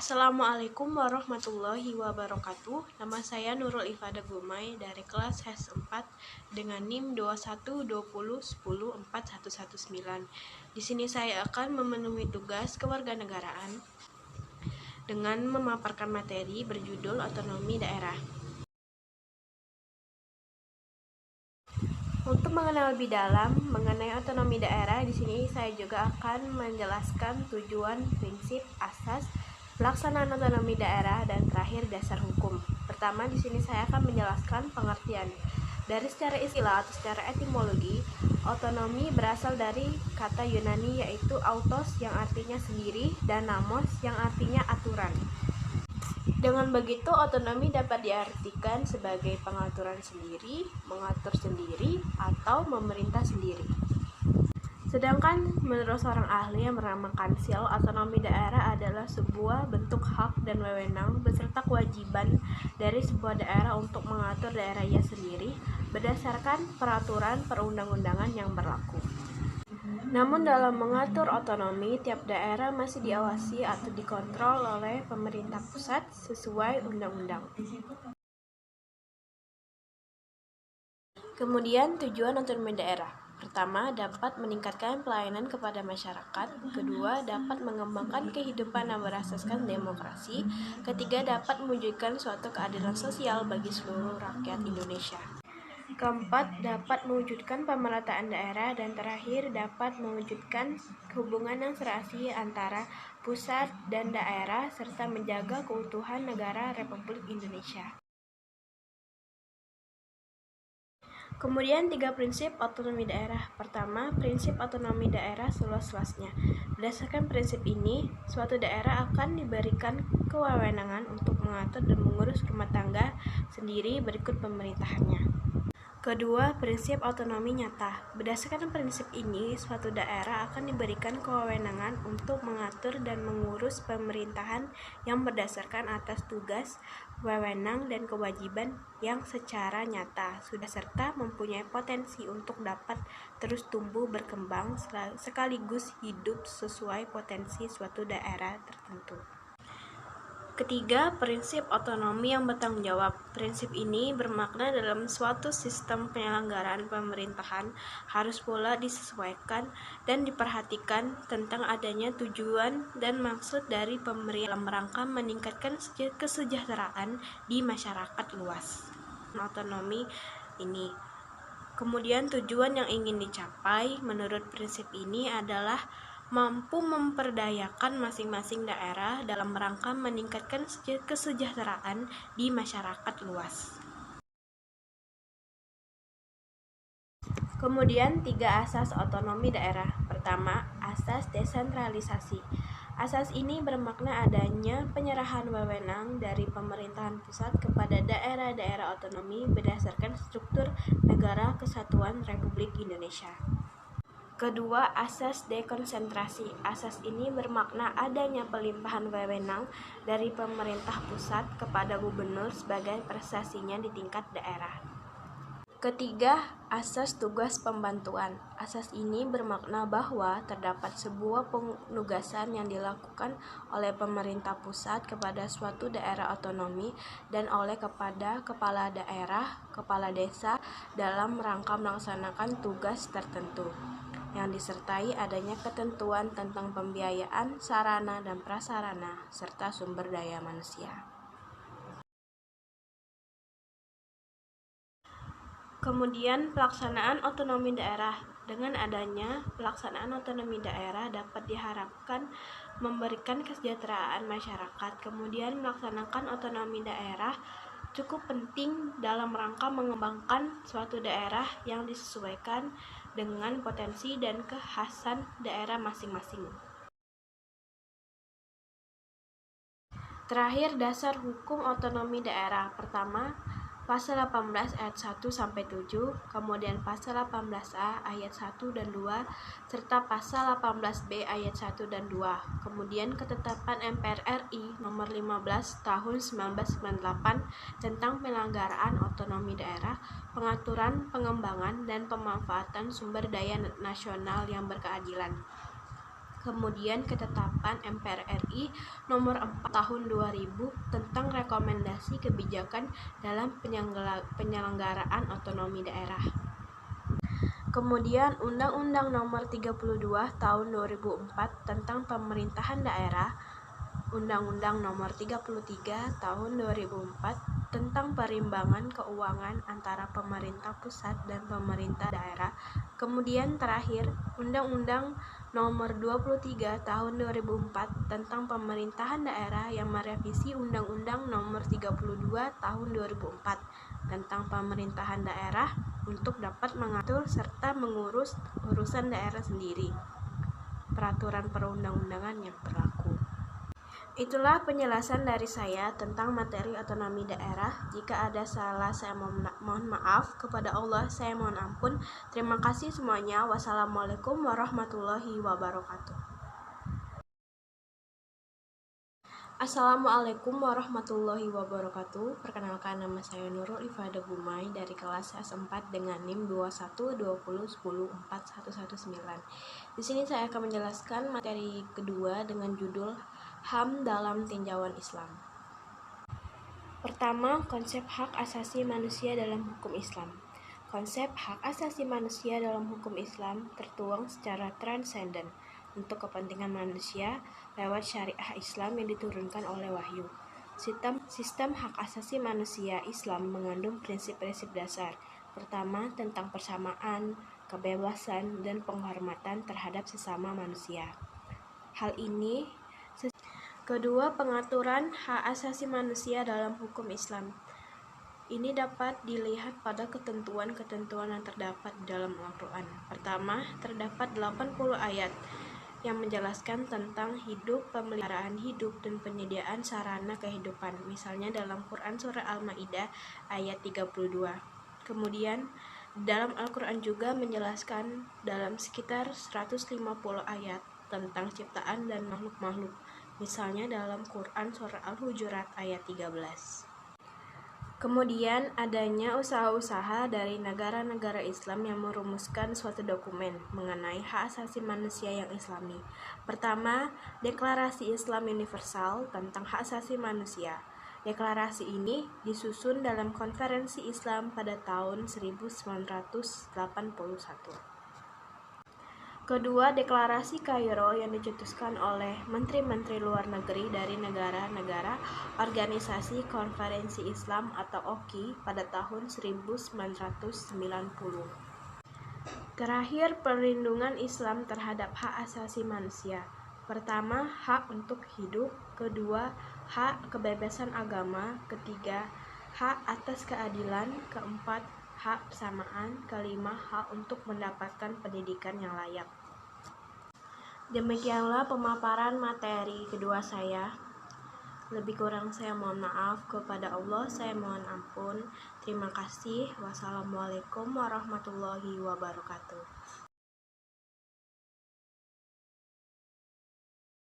Assalamualaikum warahmatullahi wabarakatuh. Nama saya Nurul Ifada Gumai dari kelas HES 4 dengan NIM 2120104119. Di sini saya akan memenuhi tugas kewarganegaraan dengan memaparkan materi berjudul otonomi daerah. Untuk mengenal lebih dalam mengenai otonomi daerah, di sini saya juga akan menjelaskan tujuan, prinsip, asas, pelaksanaan otonomi daerah, dan terakhir dasar hukum. Pertama, di sini saya akan menjelaskan pengertian. Dari secara istilah atau secara etimologi, otonomi berasal dari kata Yunani yaitu autos yang artinya sendiri dan namos yang artinya aturan. Dengan begitu, otonomi dapat diartikan sebagai pengaturan sendiri, mengatur sendiri, atau memerintah sendiri. Sedangkan menurut seorang ahli yang bernama Kansil, otonomi daerah adalah sebuah bentuk hak dan wewenang beserta kewajiban dari sebuah daerah untuk mengatur daerahnya sendiri berdasarkan peraturan perundang-undangan yang berlaku. Namun dalam mengatur otonomi, tiap daerah masih diawasi atau dikontrol oleh pemerintah pusat sesuai undang-undang. Kemudian tujuan otonomi daerah. Pertama, dapat meningkatkan pelayanan kepada masyarakat. Kedua, dapat mengembangkan kehidupan yang berasaskan demokrasi. Ketiga, dapat mewujudkan suatu keadilan sosial bagi seluruh rakyat Indonesia. Keempat, dapat mewujudkan pemerataan daerah. Dan terakhir, dapat mewujudkan hubungan yang serasi antara pusat dan daerah serta menjaga keutuhan negara Republik Indonesia. Kemudian 3 prinsip otonomi daerah. Pertama, prinsip otonomi daerah seluas-luasnya. Berdasarkan prinsip ini, suatu daerah akan diberikan kewenangan untuk mengatur dan mengurus rumah tangga sendiri berikut pemerintahannya. Kedua, prinsip otonomi nyata. Berdasarkan prinsip ini, suatu daerah akan diberikan kewenangan untuk mengatur dan mengurus pemerintahan yang berdasarkan atas tugas, wewenang, dan kewajiban yang secara nyata sudah serta mempunyai potensi untuk dapat terus tumbuh berkembang sekaligus hidup sesuai potensi suatu daerah tertentu. Ketiga, prinsip otonomi yang bertanggung jawab. Prinsip ini bermakna dalam suatu sistem penyelenggaraan pemerintahan harus pula disesuaikan dan diperhatikan tentang adanya tujuan dan maksud dari pemerintah dalam rangka meningkatkan kesejahteraan di masyarakat luas. Otonomi ini. Kemudian tujuan yang ingin dicapai menurut prinsip ini adalah mampu memperdayakan masing-masing daerah dalam rangka meningkatkan kesejahteraan di masyarakat luas. Kemudian 3 asas otonomi daerah. Pertama, asas desentralisasi. Asas ini bermakna adanya penyerahan wewenang dari pemerintahan pusat kepada daerah-daerah otonomi berdasarkan struktur Negara Kesatuan Republik Indonesia. Kedua, asas dekonsentrasi. Asas ini bermakna adanya pelimpahan wewenang dari pemerintah pusat kepada gubernur sebagai prestasinya di tingkat daerah. Ketiga, asas tugas pembantuan. Asas ini bermakna bahwa terdapat sebuah penugasan yang dilakukan oleh pemerintah pusat kepada suatu daerah otonomi dan oleh kepada kepala daerah, kepala desa dalam rangka melaksanakan tugas tertentu, yang disertai adanya ketentuan tentang pembiayaan, sarana dan prasarana, serta sumber daya manusia. Kemudian pelaksanaan otonomi daerah. Dengan adanya pelaksanaan otonomi daerah dapat diharapkan memberikan kesejahteraan masyarakat. Kemudian melaksanakan otonomi daerah cukup penting dalam rangka mengembangkan suatu daerah yang disesuaikan dengan potensi dan kekhasan daerah masing-masing. Terakhir, dasar hukum otonomi daerah. Pertama, Pasal 18 ayat 1-7, kemudian Pasal 18A ayat 1 dan 2, serta Pasal 18B ayat 1 dan 2. Kemudian Ketetapan MPR RI Nomor 15 Tahun 1998 tentang penyelenggaraan otonomi daerah, pengaturan, pengembangan, dan pemanfaatan sumber daya nasional yang berkeadilan. Kemudian ketetapan MPR RI nomor 4 tahun 2000 tentang rekomendasi kebijakan dalam penyelenggaraan otonomi daerah. Kemudian Undang-Undang nomor 32 tahun 2004 tentang pemerintahan daerah, Undang-Undang nomor 33 tahun 2004 tentang perimbangan keuangan antara pemerintah pusat dan pemerintah daerah. Kemudian terakhir, Undang-Undang nomor 23 tahun 2004 tentang pemerintahan daerah yang merevisi Undang-Undang nomor 32 tahun 2004 tentang pemerintahan daerah untuk dapat mengatur serta mengurus urusan daerah sendiri. Peraturan perundang-undangan yang berlaku. Itulah penjelasan dari saya tentang materi otonomi daerah. Jika ada salah, saya mohon maaf. Kepada Allah, saya mohon ampun. Terima kasih semuanya. Wassalamualaikum warahmatullahi wabarakatuh. Assalamualaikum warahmatullahi wabarakatuh. Perkenalkan, nama saya Nurul Ifada Gumai dari kelas S4 dengan NIM 2120104119. Di sini saya akan menjelaskan materi kedua dengan judul HAM dalam tinjauan Islam. Pertama, konsep hak asasi manusia dalam hukum Islam. Konsep hak asasi manusia dalam hukum Islam tertuang secara transenden untuk kepentingan manusia lewat syariah Islam yang diturunkan oleh wahyu. Sistem hak asasi manusia Islam mengandung prinsip-prinsip dasar. Pertama, tentang persamaan, kebebasan, dan penghormatan terhadap sesama manusia. Kedua, pengaturan hak asasi manusia dalam hukum Islam. Ini dapat dilihat pada ketentuan-ketentuan yang terdapat di dalam Al-Quran. Pertama, terdapat 80 ayat yang menjelaskan tentang hidup, pemeliharaan hidup, dan penyediaan sarana kehidupan. Misalnya dalam Quran Surah Al-Ma'idah ayat 32. Kemudian, dalam Al-Quran juga menjelaskan dalam sekitar 150 ayat tentang ciptaan dan makhluk-makhluk. Misalnya dalam Quran Surah Al-Hujurat ayat 13. Kemudian adanya usaha-usaha dari negara-negara Islam yang merumuskan suatu dokumen mengenai hak asasi manusia yang islami. Pertama, Deklarasi Islam Universal tentang hak asasi manusia. Deklarasi ini disusun dalam Konferensi Islam pada tahun 1981. Kedua, Deklarasi Kairo yang dicetuskan oleh Menteri-Menteri Luar Negeri dari negara-negara Organisasi Konferensi Islam atau OKI pada tahun 1990. Terakhir, perlindungan Islam terhadap hak asasi manusia. Pertama, hak untuk hidup. Kedua, hak kebebasan agama. Ketiga, hak atas keadilan. Keempat, hak persamaan. Kelima, hak untuk mendapatkan pendidikan yang layak. Demikianlah pemaparan materi kedua saya. Lebih kurang saya mohon maaf. Kepada Allah saya mohon ampun. Terima kasih. Wassalamualaikum warahmatullahi wabarakatuh.